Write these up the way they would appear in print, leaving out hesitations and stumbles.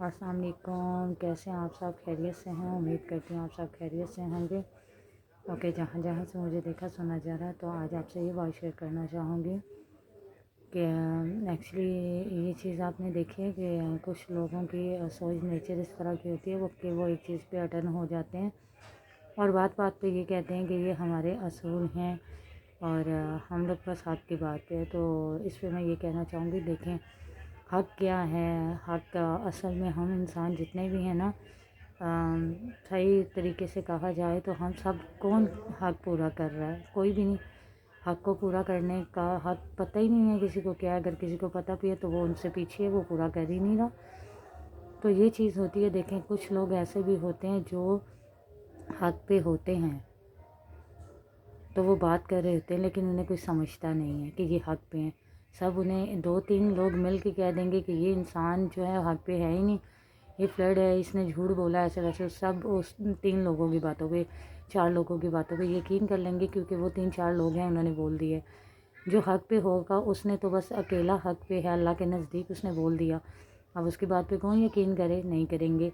السلام علیکم، کیسے ہیں آپ سب؟ خیریت سے ہیں؟ امید کرتی ہوں آپ سب خیریت سے ہوں گے۔ اوکے، جہاں جہاں سے مجھے دیکھا سنا جا رہا ہے تو آج آپ سے یہ بات شیئر کرنا چاہوں گی کہ ایکچولی یہ چیز آپ نے دیکھی ہے کہ کچھ لوگوں کی سوچ نیچر اس طرح کی ہوتی ہے کہ وہ ایک چیز پہ اٹل ہو جاتے ہیں اور بات بات پہ یہ کہتے ہیں کہ یہ ہمارے اصول ہیں اور ہم لوگ بس حق کی بات ہے۔ تو اس پہ میں یہ کہنا چاہوں گی، دیکھیں حق کیا ہے۔ حق اصل میں ہم انسان جتنے بھی ہیں نا، صحیح طریقے سے کہا جائے تو ہم سب کون حق پورا کر رہا ہے؟ کوئی بھی نہیں۔ حق کو پورا کرنے کا حق پتہ ہی نہیں ہے کسی کو کیا ہے۔ اگر کسی کو پتہ بھی ہے تو وہ ان سے پیچھے ہے، وہ پورا کر ہی نہیں رہا۔ تو یہ چیز ہوتی ہے۔ دیکھیں کچھ لوگ ایسے بھی ہوتے ہیں جو حق پہ ہوتے ہیں تو وہ بات کر رہے ہوتے ہیں لیکن انہیں کوئی سمجھتا نہیں ہے کہ یہ حق پہ ہیں۔ سب انہیں 2-3 لوگ مل کے کہہ دیں گے کہ یہ انسان جو ہے حق پہ ہے ہی نہیں، یہ فلڈ ہے، اس نے جھوٹ بولا، ایسے ویسے۔ سب اس 3 لوگوں کی باتوں پہ، 4 لوگوں کی باتوں پہ یقین کر لیں گے کیونکہ وہ 3-4 لوگ ہیں، انہوں نے بول دیا ہے۔ جو حق پہ ہوگا اس نے تو بس اکیلا حق پہ ہے، اللہ کے نزدیک اس نے بول دیا۔ اب اس کی بات پہ کون یقین کرے؟ نہیں کریں گے۔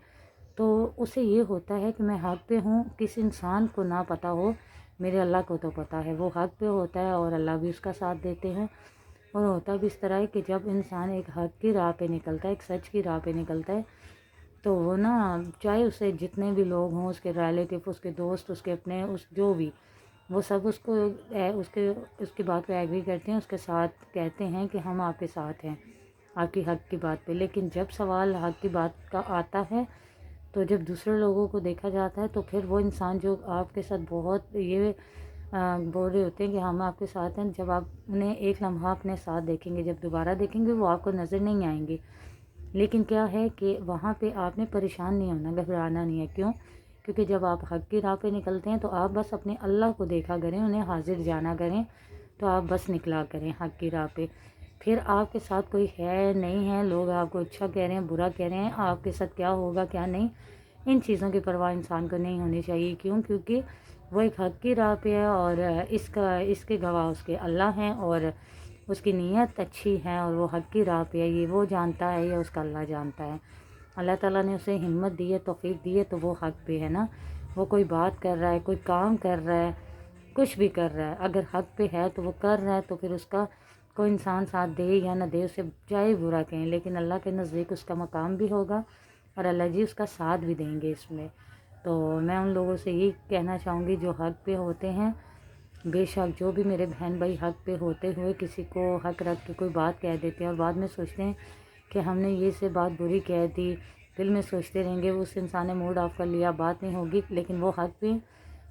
تو اسے یہ ہوتا ہے کہ میں حق پہ ہوں، کس انسان کو نہ پتہ ہو، میرے اللہ کو تو پتہ ہے وہ حق پہ ہوتا ہے اور اللہ بھی اس کا ساتھ دیتے ہیں۔ اور ہوتا بھی اس طرح ہے کہ جب انسان ایک حق کی راہ پہ نکلتا ہے، ایک سچ کی راہ پہ نکلتا ہے تو وہ نا، چاہے اسے جتنے بھی لوگ ہوں، اس کے ریلیٹیو، اس کے دوست، اس کے اپنے، جو بھی، وہ سب اس کو اس کی بات پہ ایگری کرتے ہیں، اس کے ساتھ کہتے ہیں کہ ہم آپ کے ساتھ ہیں آپ کی حق کی بات پہ۔ لیکن جب سوال حق کی بات کا آتا ہے تو جب دوسرے لوگوں کو دیکھا جاتا ہے تو پھر وہ انسان جو آپ کے ساتھ بہت یہ بول رہے ہوتے ہیں کہ ہم آپ کے ساتھ ہیں، جب آپ انہیں ایک لمحہ اپنے ساتھ دیکھیں گے، جب دوبارہ دیکھیں گے وہ آپ کو نظر نہیں آئیں گے۔ لیکن کیا ہے کہ وہاں پہ آپ نے پریشان نہیں ہونا، گھبرانا نہیں ہے۔ کیوں؟ کیونکہ جب آپ حق کی راہ پہ نکلتے ہیں تو آپ بس اپنے اللہ کو دیکھا کریں، انہیں حاضر جانا کریں، تو آپ بس نکلا کریں حق کی راہ پہ۔ پھر آپ کے ساتھ کوئی ہے نہیں ہے، لوگ آپ کو اچھا کہہ رہے ہیں، برا کہہ رہے ہیں، آپ کے ساتھ کیا ہوگا کیا نہیں، ان چیزوں کی پرواہ انسان کو نہیں ہونی چاہیے۔ کیوں؟ کیونکہ وہ ایک حق کی راہ پہ ہے اور اس کے گواہ اس کے اللہ ہیں اور اس کی نیت اچھی ہے اور وہ حق کی راہ پہ ہے، یہ وہ جانتا ہے یا اس کا اللہ جانتا ہے۔ اللہ تعالیٰ نے اسے ہمت دی ہے، توفیق دی ہے، تو وہ حق پہ ہے نا۔ وہ کوئی بات کر رہا ہے، کوئی کام کر رہا ہے، کچھ بھی کر رہا ہے، اگر حق پہ ہے تو وہ کر رہا ہے، تو پھر اس کا کوئی انسان ساتھ دے یا نہ دے، اسے چاہے برا کہیں، لیکن اللہ کے نزدیک اس کا مقام بھی ہوگا اور اللہ جی اس کا ساتھ بھی دیں گے اس میں۔ تو میں ان لوگوں سے یہ کہنا چاہوں گی جو حق پہ ہوتے ہیں، بے شک جو بھی میرے بہن بھائی حق پہ ہوتے ہوئے کسی کو حق رکھ کے کوئی بات کہہ دیتے ہیں اور بعد میں سوچتے ہیں کہ ہم نے یہ سے بات بری کہہ دی، دل میں سوچتے رہیں گے، اس انسان نے موڈ آف کر لیا، بات نہیں ہوگی، لیکن وہ حق پہ،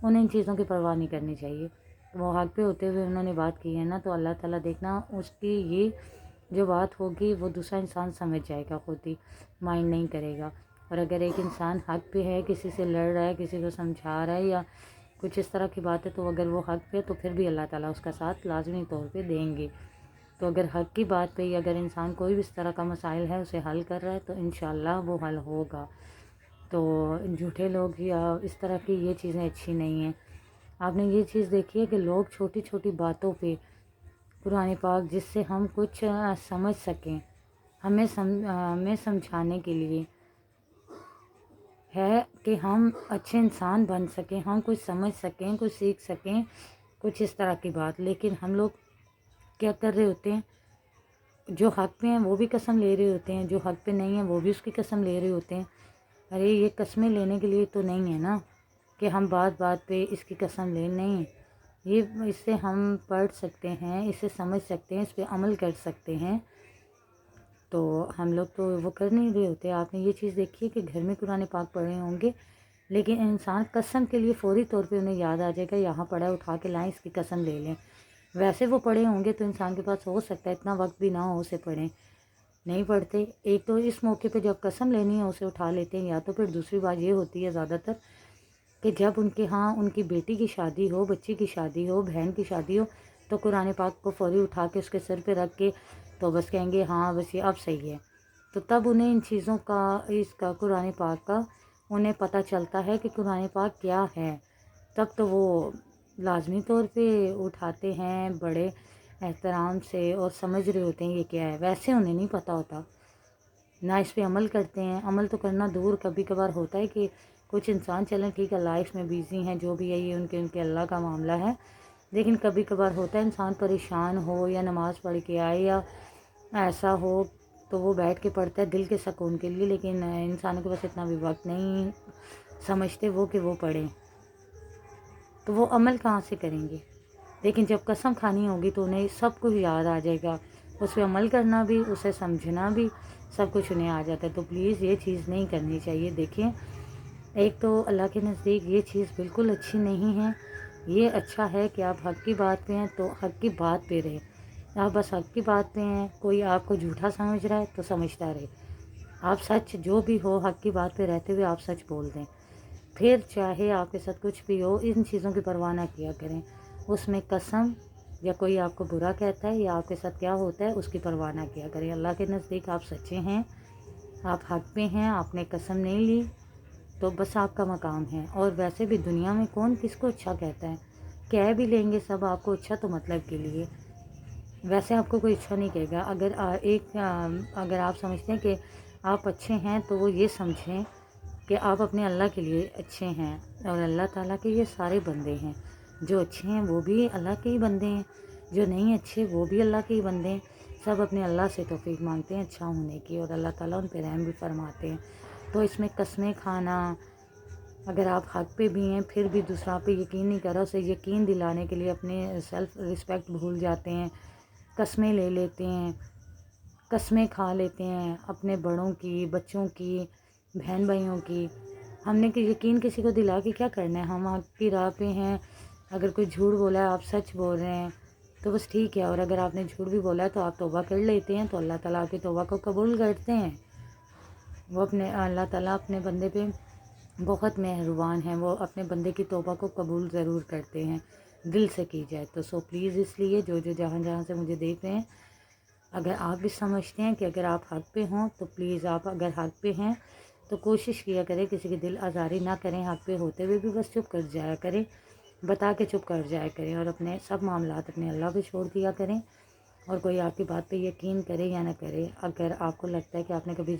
انہیں ان چیزوں کی پرواہ نہیں کرنی چاہیے۔ وہ حق پہ ہوتے ہوئے انہوں نے بات کی ہے نا، تو اللہ تعالیٰ دیکھنا اس کی یہ جو بات ہوگی وہ دوسرا انسان سمجھ جائے گا، خود ہی مائنڈ نہیں کرے گا۔ اور اگر ایک انسان حق پہ ہے، کسی سے لڑ رہا ہے، کسی کو سمجھا رہا ہے یا کچھ اس طرح کی بات ہے، تو اگر وہ حق پہ تو پھر بھی اللہ تعالیٰ اس کا ساتھ لازمی طور پہ دیں گے۔ تو اگر حق کی بات پہ یا اگر انسان کوئی بھی اس طرح کا مسائل ہے اسے حل کر رہا ہے تو انشاءاللہ وہ حل ہوگا۔ تو جھوٹے لوگ یا اس طرح کی یہ چیزیں اچھی نہیں ہیں۔ آپ نے یہ چیز دیکھی ہے کہ لوگ چھوٹی چھوٹی باتوں پہ قرآن پاک جس سے ہم کچھ سمجھ سکیں، ہمیں سمجھانے کے لیے ہے کہ ہم اچھے انسان بن سکیں، ہم کچھ سمجھ سکیں، کچھ سیکھ سکیں، کچھ اس طرح کی بات، لیکن ہم لوگ کیا کر رہے ہوتے ہیں؟ جو حق پہ ہیں وہ بھی قسم لے رہے ہوتے ہیں، جو حق پہ نہیں ہیں وہ بھی اس کی قسم لے رہے ہوتے ہیں۔ ارے یہ قسمیں لینے کے لیے تو نہیں ہے نا کہ ہم بات بات پہ اس کی قسم لیں، نہیں، یہ اس سے ہم پڑھ سکتے ہیں، اسے سمجھ سکتے ہیں، اس پہ عمل کر سکتے ہیں۔ تو ہم لوگ تو وہ کر نہیں رہے ہوتے۔ آپ نے یہ چیز دیکھی ہے کہ گھر میں قرآن پاک پڑھ رہے ہوں گے لیکن انسان قسم کے لیے فوری طور پہ انہیں یاد آ جائے گا، یہاں پڑھا ہے، اٹھا کے لائیں، اس کی قسم لے لیں۔ ویسے وہ پڑھے ہوں گے تو انسان کے پاس ہو سکتا ہے اتنا وقت بھی نہ ہو اسے پڑھیں، نہیں پڑھتے۔ ایک تو اس موقع پہ جب قسم لینی ہے اسے اٹھا لیتے ہیں، یا تو پھر دوسری بات یہ ہوتی ہے زیادہ تر کہ جب ان کے ہاں ان کی بیٹی کی شادی ہو، بچی کی شادی ہو، بہن کی شادی ہو، تو قرآن پاک کو فوری اٹھا کے اس کے سر پہ رکھ کے تو بس کہیں گے ہاں بس یہ اب صحیح ہے۔ تو تب انہیں ان چیزوں کا، اس کا قرآن پاک کا انہیں پتہ چلتا ہے کہ قرآن پاک کیا ہے، تب تو وہ لازمی طور پہ اٹھاتے ہیں بڑے احترام سے اور سمجھ رہے ہوتے ہیں یہ کیا ہے، ویسے انہیں نہیں پتہ ہوتا۔ نہ اس پہ عمل کرتے ہیں. عمل تو کرنا دور، کبھی کبھار ہوتا ہے کہ کچھ انسان چلیں ٹھیک ہے لائف میں بیزی ہیں، جو بھی ہے یہ ان کے اللہ کا معاملہ ہے، لیکن کبھی کبھار ہوتا ہے انسان پریشان ہو یا نماز پڑھ کے آئے یا ایسا ہو تو وہ بیٹھ کے پڑھتا ہے دل کے سکون کے لیے، لیکن انسانوں کے پاس اتنا بھی وقت نہیں سمجھتے وہ کہ وہ پڑھیں، تو وہ عمل کہاں سے کریں گے. لیکن جب قسم کھانی ہوگی تو انہیں سب کچھ یاد آ جائے گا، اس پہ عمل کرنا بھی، اسے سمجھنا بھی، سب کچھ انہیں آ جاتا ہے. تو پلیز یہ چیز نہیں کرنی چاہیے. دیکھیں ایک تو اللہ کے نزدیک یہ چیز بالکل اچھی نہیں ہے. یہ اچھا ہے کہ آپ حق کی بات پہ ہیں تو حق کی بات پہ رہے. آپ بس حق کی بات پہ ہیں، کوئی آپ کو جھوٹا سمجھ رہا ہے تو سمجھتا رہے. آپ سچ جو بھی ہو حق کی بات پہ رہتے ہوئے آپ سچ بول دیں. پھر چاہے آپ کے ساتھ کچھ بھی ہو ان چیزوں کی پرواہ نہ کیا کریں. اس میں قسم یا کوئی آپ کو برا کہتا ہے یا آپ کے ساتھ کیا ہوتا ہے اس کی پرواہ نہ کیا کریں. اللہ کے نزدیک آپ سچے ہیں، آپ حق پہ ہیں، آپ نے قسم نہیں لی تو بس آپ کا مقام ہے. اور ویسے بھی دنیا میں کون کس کو اچھا کہتا ہے، کہہ بھی لیں گے سب آپ کو اچھا تو مطلب کے لیے، ویسے آپ کو کوئی اچھا نہیں کہے گا. اگر آپ سمجھتے ہیں کہ آپ اچھے ہیں تو وہ یہ سمجھیں کہ آپ اپنے اللہ کے لیے اچھے ہیں، اور اللہ تعالیٰ کے یہ سارے بندے ہیں. جو اچھے ہیں وہ بھی اللہ کے ہی بندے ہیں، جو نہیں اچھے وہ بھی اللہ کے ہی بندے ہیں. سب اپنے اللہ سے توفیق مانگتے ہیں اچھا ہونے کی، اور اللہ تعالیٰ ان پہ رحم بھی فرماتے ہیں. تو اس میں قسمیں کھانا، اگر آپ حق پہ بھی ہیں پھر بھی دوسرا پہ یقین نہیں کر رہا، اسے یقین دلانے کے لیے اپنے سیلف رسپیکٹ بھول جاتے ہیں، قسمیں لے لیتے ہیں، قسمیں کھا لیتے ہیں اپنے بڑوں کی، بچوں کی، بہن بھائیوں کی. ہم نے کہ یقین کسی کو دلا کے کیا کرنا ہے، ہم حق کی راہ پہ ہیں. اگر کوئی جھوٹ بولا ہے آپ سچ بول رہے ہیں تو بس ٹھیک ہے، اور اگر آپ نے جھوٹ بھی بولا ہے تو آپ توبہ کر لیتے ہیں تو اللہ تعالیٰ آپ کی توبہ کو قبول کرتے ہیں. وہ اللہ تعالیٰ اپنے بندے پہ بہت مہربان ہیں، وہ اپنے بندے کی توبہ کو قبول ضرور کرتے ہیں دل سے کی جائے تو. سو پلیز اس لیے جو جہاں سے مجھے دیکھ رہے ہیں، اگر آپ بھی سمجھتے ہیں کہ اگر آپ حق پہ ہوں تو پلیز آپ اگر حق پہ ہیں تو کوشش کیا کریں کسی کی دل آزاری نہ کریں. حق پہ ہوتے ہوئے بھی بس چپ کر جایا کریں، بتا کے چپ کر جایا کریں، اور اپنے سب معاملات اپنے اللہ پہ چھوڑ دیا کریں. اور کوئی آپ کی بات پہ یقین کرے یا نہ کرے، اگر آپ کو لگتا ہے کہ آپ نے کبھی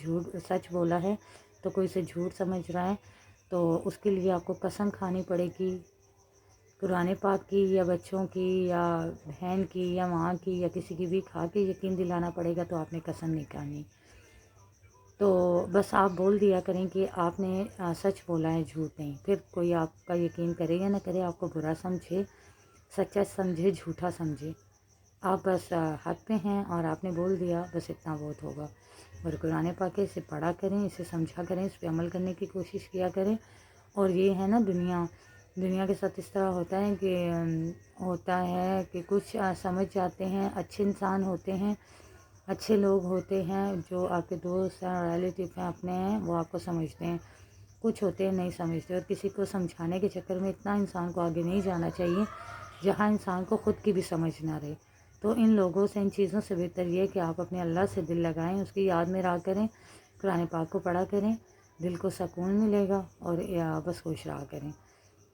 سچ بولا ہے تو کوئی اسے جھوٹ سمجھ رہا ہے تو اس کے لیے آپ کو قسم کھانی پڑے گی قرآن پاک کی یا بچوں کی یا بہن کی یا ماں کی یا کسی کی بھی، کھا کے یقین دلانا پڑے گا تو آپ نے قسم نہیں کھانی. تو بس آپ بول دیا کریں کہ آپ نے سچ بولا ہے جھوٹ نہیں. پھر کوئی آپ کا یقین کرے یا نہ کرے، آپ کو برا سمجھے، سچا سمجھے، جھوٹا سمجھے، آپ بس حق پہ ہیں اور آپ نے بول دیا، بس اتنا بہت ہوگا. اور قرآن پاک اسے پڑھا کریں، اسے سمجھا کریں، اس پہ عمل کرنے کی کوشش کیا کریں. اور یہ ہے نا دنیا کے ساتھ اس طرح ہوتا ہے کہ کچھ سمجھ جاتے ہیں، اچھے انسان ہوتے ہیں، اچھے لوگ ہوتے ہیں جو آپ کے دوست ہیں اور ریلیٹیو ہیں، اپنے ہیں، وہ آپ کو سمجھتے ہیں. کچھ ہوتے ہیں نہیں سمجھتے، اور کسی کو سمجھانے کے چکر میں اتنا انسان کو آگے نہیں جانا چاہیے جہاں انسان کو خود کی بھی سمجھ نہ رہے. تو ان لوگوں سے، ان چیزوں سے بہتر یہ ہے کہ آپ اپنے اللہ سے دل لگائیں، اس کی یاد میں رہا کریں، قرآن پاک کو پڑھا کریں، دل کو سکون ملے گا، اور بس خوش رہا کریں.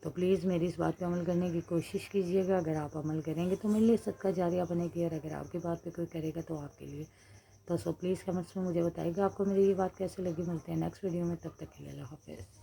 تو پلیز میری اس بات پہ عمل کرنے کی کوشش کیجیے گا. اگر آپ عمل کریں گے تو میرے لیے صدقہ جاریہ بنے گی، اور اگر آپ کی بات پہ کوئی کرے گا تو آپ کے لیے. تو پلیز کمنٹس میں مجھے بتائیے گا آپ کو میری یہ بات کیسے لگی. ملتے ہیں نیکسٹ ویڈیو میں، تب تک کے لیے اللہ حافظ.